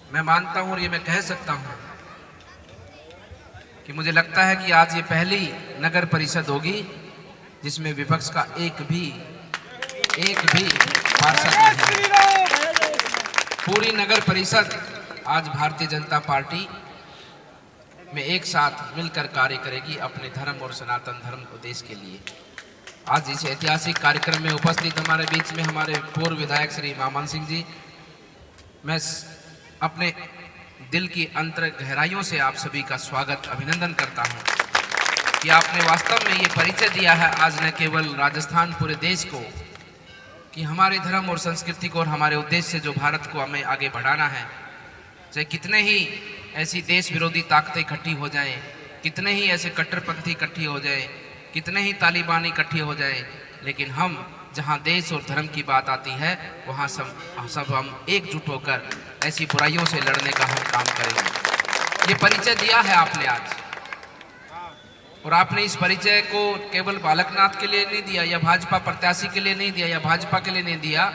मैं मानता हूं और ये मैं कह सकता हूं कि मुझे लगता है कि आज ये पहली नगर परिषद होगी जिसमें विपक्ष का एक भी पार्षद नहीं है। पूरी नगर परिषद आज भारतीय जनता पार्टी में एक साथ मिलकर कार्य करेगी अपने धर्म और सनातन धर्म को देश के लिए। आज इस ऐतिहासिक कार्यक्रम में उपस्थित हमारे बीच में हमारे पूर्व विधायक श्री मामन सिंह जी, मैं अपने दिल की अंतर गहराइयों से आप सभी का स्वागत अभिनंदन करता हूं कि आपने वास्तव में ये परिचय दिया है आज न केवल राजस्थान पूरे देश को कि हमारे धर्म और संस्कृति को और हमारे उद्देश्य से जो भारत को हमें आगे बढ़ाना है, चाहे कितने ही ऐसी देश विरोधी ताकतें इकट्ठी हो जाएं, कितने ही ऐसे कट्टरपंथी इकट्ठी हो जाएं, कितने ही तालिबान इकट्ठे हो जाएं, लेकिन हम जहां देश और धर्म की बात आती है वहां सब हम एकजुट होकर ऐसी बुराइयों से लड़ने का हम काम करेंगे। ये परिचय दिया है आपने आज, और आपने इस परिचय को केवल बालकनाथ के लिए नहीं दिया या भाजपा प्रत्याशी के लिए नहीं दिया या भाजपा के लिए नहीं दिया।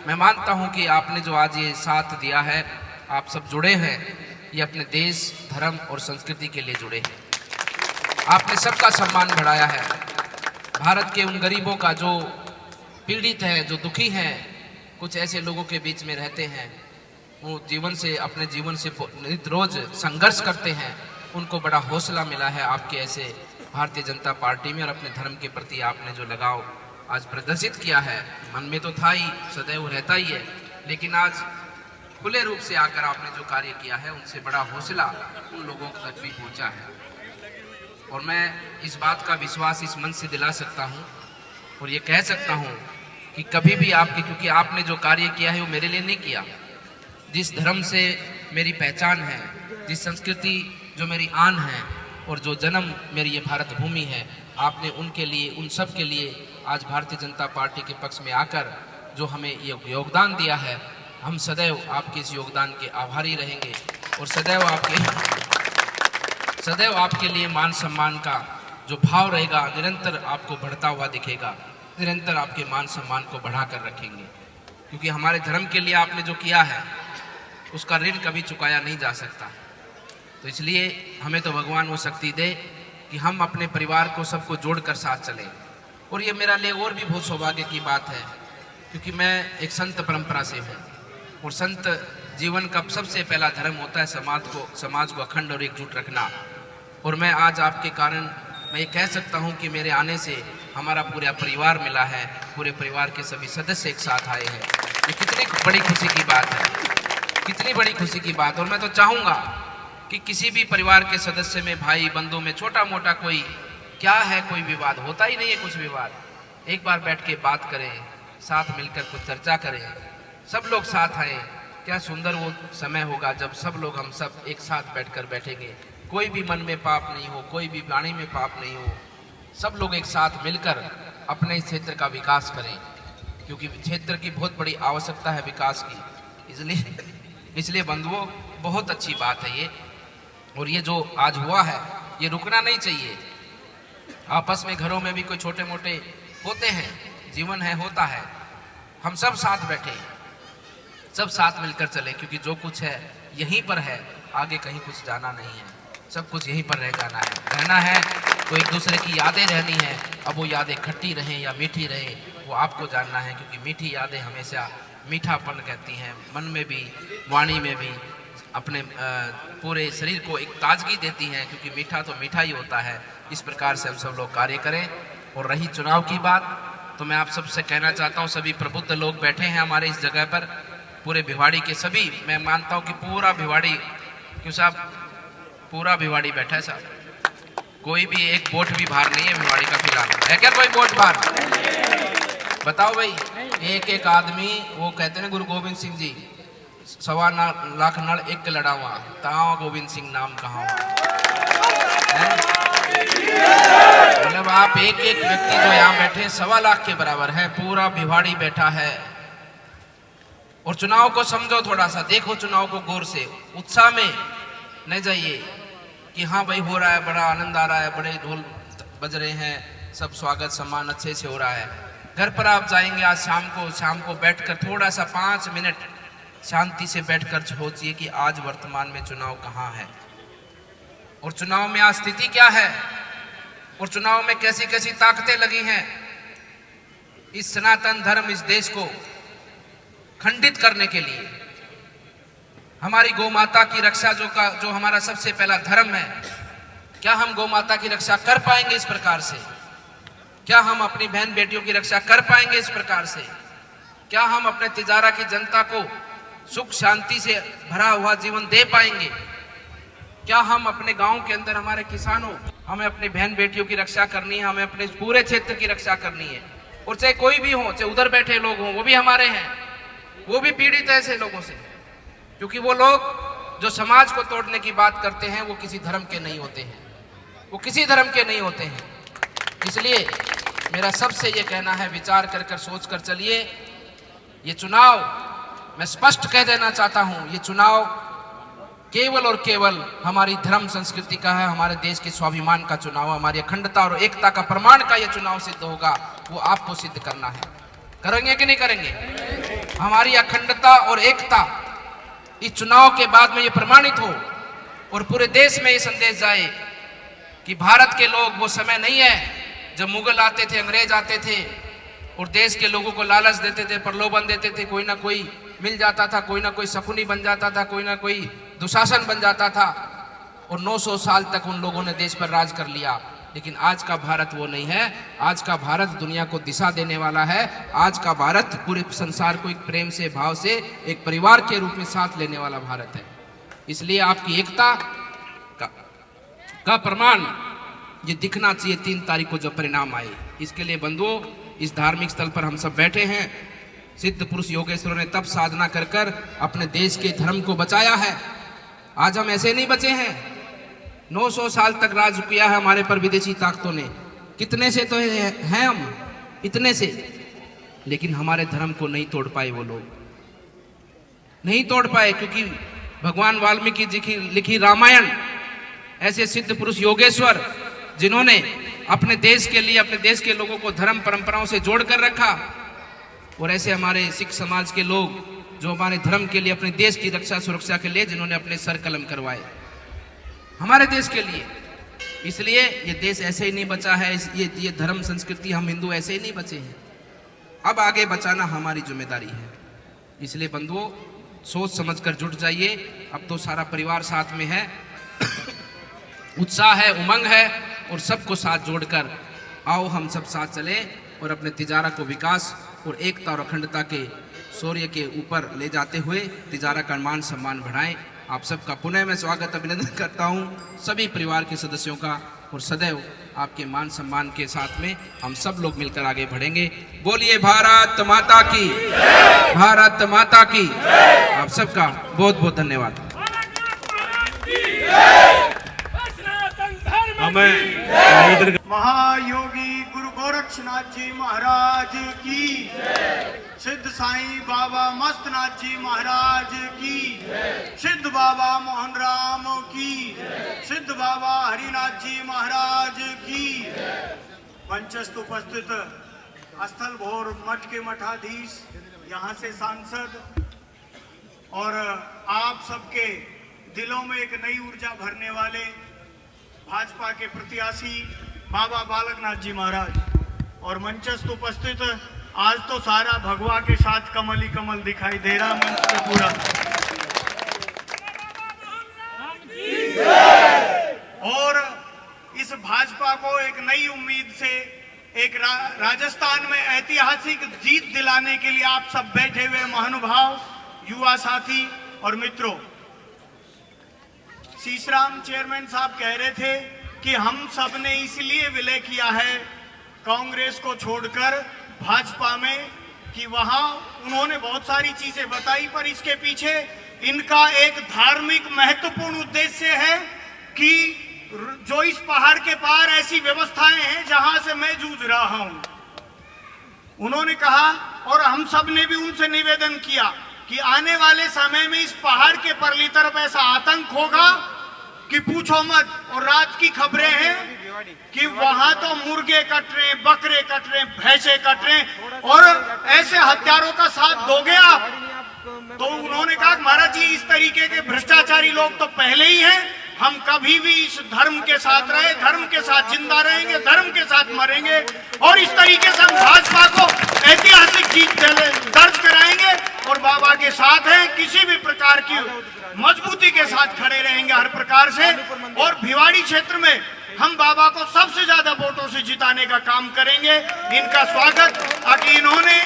मैं मानता हूं कि आपने जो आज ये साथ दिया है, आप सब जुड़े हैं, ये अपने देश, धर्म और संस्कृति के लिए जुड़े हैं। आपने सबका सम्मान बढ़ाया है। भारत के उन गरीबों का जो पीड़ित है, जो दुखी हैं, कुछ ऐसे लोगों के बीच में रहते हैं, वो अपने जीवन से नित रोज संघर्ष करते हैं, उनको बड़ा हौसला मिला है आपके ऐसे भारतीय जनता पार्टी में। और अपने धर्म के प्रति आपने जो लगाव आज प्रदर्शित किया है, मन में तो था ही, सदैव रहता ही है, लेकिन आज खुले रूप से आकर आपने जो कार्य किया है उनसे बड़ा हौसला उन लोगों तक भी पहुंचा है। और मैं इस बात का विश्वास इस मन से दिला सकता हूं और ये कह सकता हूं कि कभी भी क्योंकि आपने जो कार्य किया है वो मेरे लिए नहीं किया। जिस धर्म से मेरी पहचान है, जिस संस्कृति जो मेरी आन है और जो जन्म मेरी ये भारत भूमि है, आपने उनके लिए, उन सब के लिए आज भारतीय जनता पार्टी के पक्ष में आकर जो हमें ये योगदान दिया है, हम सदैव आपके इस योगदान के आभारी रहेंगे और सदैव आपके लिए मान सम्मान का जो भाव रहेगा निरंतर आपको बढ़ता हुआ दिखेगा। निरंतर आपके मान सम्मान को बढ़ाकर रखेंगे, क्योंकि हमारे धर्म के लिए आपने जो किया है उसका ऋण कभी चुकाया नहीं जा सकता। तो इसलिए हमें तो भगवान वो शक्ति दे कि हम अपने परिवार को सबको जोड़कर साथ चलें। और ये मेरा लिए और भी बहुत सौभाग्य की बात है, क्योंकि मैं एक संत परंपरा से हूँ और संत जीवन का सबसे पहला धर्म होता है समाज को अखंड और एकजुट रखना। और मैं आज आपके कारण मैं ये कह सकता हूँ कि मेरे आने से हमारा पूरा परिवार मिला है, पूरे परिवार के सभी सदस्य एक साथ आए हैं। ये कितनी बड़ी खुशी की बात है, कितनी बड़ी खुशी की बात। और मैं तो चाहूँगा कि किसी भी परिवार के सदस्य में, भाई बंधु में छोटा मोटा कोई क्या है, कोई विवाद होता ही नहीं है, कुछ विवाद, एक बार बैठ के बात करें, साथ मिलकर कुछ चर्चा करें, सब लोग साथ आए। क्या सुंदर वो समय होगा जब हम सब एक साथ बैठकर बैठेंगे। कोई भी मन में पाप नहीं हो, कोई भी वाणी में पाप नहीं हो, सब लोग एक साथ मिलकर अपने इस क्षेत्र का विकास करें, क्योंकि क्षेत्र की बहुत बड़ी आवश्यकता है विकास की। इसलिए बंधुओं, बहुत अच्छी बात है ये, और ये जो आज हुआ है ये रुकना नहीं चाहिए। आपस में घरों में भी कोई छोटे मोटे होते हैं, जीवन है, होता है, हम सब साथ बैठे, सब साथ मिलकर चले, क्योंकि जो कुछ है यहीं पर है, आगे कहीं कुछ जाना नहीं है, सब कुछ यहीं पर रहना है। तो एक दूसरे की यादें रहनी है। अब वो यादें खट्टी रहें या मीठी रहें, वो आपको जानना है, क्योंकि मीठी यादें हमेशा मीठापन कहती हैं, मन में भी, वाणी में भी, अपने पूरे शरीर को एक ताजगी देती हैं, क्योंकि मीठा तो मीठा ही होता है। इस प्रकार से हम सब लोग कार्य करें। और रही चुनाव की बात, तो मैं आप सबसे कहना चाहता हूँ, सभी प्रबुद्ध लोग बैठे हैं हमारे इस जगह पर, पूरे भिवाड़ी के सभी, मैं मानता हूँ कि पूरा भिवाड़ी, क्यों साहब, पूरा भिवाड़ी बैठा है साहब, कोई भी एक वोट भी बाहर नहीं है भिवाड़ी का फिलहाल, है क्या कोई वोट बाहर? बताओ भाई, एक आदमी, वो कहते हैं गुरु गोविंद सिंह जी, 1.25 लाख नल एक लड़ावा, ताओ गोविंद सिंह नाम कहाँ है? मतलब आप एक व्यक्ति जो यहाँ बैठे 1.25 लाख के बराबर है, पूरा भिवाड़ी बैठा है। और चुनाव को समझो, थोड़ा सा देखो चुनाव को गौर से, उत्साह में न जाइए कि हाँ भाई हो रहा है, बड़ा आनंद आ रहा है, बड़े ढोल बज रहे हैं, सब स्वागत सम्मान अच्छे से हो रहा है। घर पर आप जाएंगे आज शाम को बैठकर थोड़ा सा 5 मिनट शांति से बैठकर सोचिए कि आज वर्तमान में चुनाव कहाँ है और चुनाव में आज स्थिति क्या है और चुनाव में कैसी कैसी ताकतें लगी हैं इस सनातन धर्म, इस देश को खंडित करने के लिए। हमारी गौ माता की रक्षा जो हमारा सबसे पहला धर्म है, क्या हम गौ माता की रक्षा कर पाएंगे इस प्रकार से? क्या हम अपनी बहन बेटियों की रक्षा कर पाएंगे इस प्रकार से? क्या हम अपने तिजारा की जनता को सुख शांति से भरा हुआ जीवन दे पाएंगे? क्या हम अपने गांव के अंदर हमारे किसानों, हमें अपनी बहन बेटियों की रक्षा करनी है, हमें अपने पूरे क्षेत्र की रक्षा करनी है, और चाहे कोई भी हो, चाहे उधर बैठे लोग हों, वो भी हमारे हैं, वो भी पीड़ित है ऐसे लोगों से, क्योंकि वो लोग जो समाज को तोड़ने की बात करते हैं वो किसी धर्म के नहीं होते हैं, वो किसी धर्म के नहीं होते हैं। इसलिए मेरा सबसे ये कहना है, विचार कर कर सोच कर चलिए। ये चुनाव, मैं स्पष्ट कह देना चाहता हूं, ये चुनाव केवल और केवल हमारी धर्म संस्कृति का है, हमारे देश के स्वाभिमान का चुनाव, हमारी अखंडता और एकता का प्रमाण का ये चुनाव सिद्ध होगा। वो आपको सिद्ध करना है। करेंगे कि नहीं करेंगे? हमारी अखंडता और एकता इस चुनाव के बाद में ये प्रमाणित हो और पूरे देश में ये संदेश जाए कि भारत के लोग, वो समय नहीं है जब मुगल आते थे, अंग्रेज आते थे और देश के लोगों को लालच देते थे, प्रलोभन देते थे, कोई ना कोई मिल जाता था, कोई ना कोई शकुनी बन जाता था, कोई ना कोई दुशासन बन जाता था, और 900 साल तक उन लोगों ने देश पर राज कर लिया। लेकिन आज का भारत वो नहीं है। आज का भारत दुनिया को दिशा देने वाला है। आज का भारत पूरे संसार को एक प्रेम से, भाव से, एक परिवार के रूप में साथ लेने वाला भारत है। इसलिए आपकी एकता का प्रमाण ये दिखना चाहिए 3 तारीख को जब परिणाम आए। इसके लिए बंधुओं, इस धार्मिक स्थल पर हम सब बैठे हैं। सिद्ध पुरुष योगेश्वरों ने तब साधना कर कर अपने देश के धर्म को बचाया है। आज हम ऐसे नहीं बचे हैं। 900 साल तक राज किया है हमारे पर विदेशी ताकतों ने। कितने से तो हैं हम, इतने से, लेकिन हमारे धर्म को नहीं तोड़ पाए। वो लोग नहीं तोड़ पाए क्योंकि भगवान वाल्मीकि जी की लिखी रामायण, ऐसे सिद्ध पुरुष योगेश्वर जिन्होंने अपने देश के लिए, अपने देश के लोगों को धर्म परंपराओं से जोड़ कर रखा, और ऐसे हमारे सिख समाज के लोग जो हमारे धर्म के लिए, अपने देश की रक्षा सुरक्षा के लिए जिन्होंने अपने सर कलम करवाए हमारे देश के लिए। इसलिए ये देश ऐसे ही नहीं बचा है। ये धर्म संस्कृति, हम हिंदू ऐसे ही नहीं बचे हैं। अब आगे बचाना हमारी जिम्मेदारी है। इसलिए बंधुओं, सोच समझकर जुट जाइए। अब तो सारा परिवार साथ में है, उत्साह है, उमंग है, और सबको साथ जोड़कर आओ हम सब साथ चले और अपने तिजारा को विकास और एकता और अखंडता के शौर्य के ऊपर ले जाते हुए तिजारा का मान सम्मान बढ़ाएं। आप सबका पुनः मैं स्वागत, अभिनंदन करता हूं, सभी परिवार के सदस्यों का, और सदैव आपके मान सम्मान के साथ में हम सब लोग मिलकर आगे बढ़ेंगे। बोलिए भारत माता की, भारत माता की। आप सबका बहुत बहुत धन्यवाद। महायोगी गुरु गोरक्षनाथ जी महाराज की, सिद्ध साईं बाबा मस्तनाथ जी महाराज की, सिद्ध बाबा मोहन राम की, सिद्ध बाबा हरिनाथ जी महाराज की। मंचस्थ उपस्थित स्थल भोर मठ के मठाधीश, यहाँ से सांसद, और आप सबके दिलों में एक नई ऊर्जा भरने वाले भाजपा के प्रत्याशी बाबा बालकनाथ जी महाराज, और मंचस्थ उपस्थित, आज तो सारा भगवा के साथ कमल ही कमल दिखाई दे रहा मंच पे पूरा। और इस भाजपा को एक नई उम्मीद से, एक राजस्थान में ऐतिहासिक जीत दिलाने के लिए आप सब बैठे हुए महानुभाव, युवा साथी और मित्रों, शीशराम चेयरमैन साहब कह रहे थे कि हम सब ने इसलिए विलय किया है कांग्रेस को छोड़कर भाजपा में, कि वहां उन्होंने बहुत सारी चीजें बताई, पर इसके पीछे इनका एक धार्मिक महत्वपूर्ण उद्देश्य है कि जो इस पहाड़ के पार ऐसी व्यवस्थाएं हैं जहां से मैं जूझ रहा हूं। उन्होंने कहा, और हम सब ने भी उनसे निवेदन किया कि आने वाले समय में इस पहाड़ के परली तरफ ऐसा आतंक होगा कि पूछो मत। और रात की खबरें हैं कि वहां तो मुर्गे कट रहे, बकरे कट रहे, भैंसे कट रहे, और ऐसे हत्यारों का साथ दोगे आप तो उन्होंने कहा महाराज जी इस तरीके के भ्रष्टाचारी लोग तो पहले ही हैं, हम कभी भी इस धर्म के साथ रहे, धर्म के साथ जिंदा रहेंगे, धर्म के साथ मरेंगे और इस तरीके से हम भाजपा को ऐतिहासिक जीत दर्ज कराएंगे और बाबा के साथ हैं, किसी भी प्रकार की मजबूती के साथ खड़े रहेंगे हर प्रकार से। और भिवाड़ी क्षेत्र में हम बाबा को सबसे ज्यादा वोटों से जिताने का काम करेंगे। इनका स्वागत ताकि इन्होंने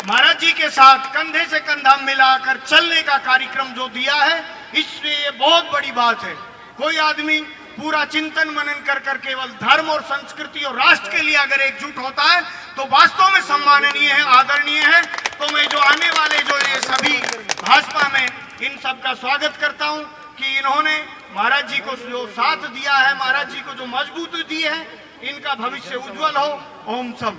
महाराज जी के साथ कंधे से कंधा मिलाकर चलने का कार्यक्रम जो दिया है, इसलिए ये बहुत बड़ी बात है। कोई आदमी पूरा चिंतन मनन कर कर केवल धर्म और संस्कृति और राष्ट्र के लिए अगर एकजुट होता है तो वास्तव में सम्माननीय है, आदरणीय है। तो मैं जो आने वाले जो ये सभी भाजपा में इन सब का स्वागत करता हूं कि इन्होंने महाराज जी को जो साथ दिया है, महाराज जी को जो मजबूती दी है, इनका भविष्य उज्जवल हो। ओम सम।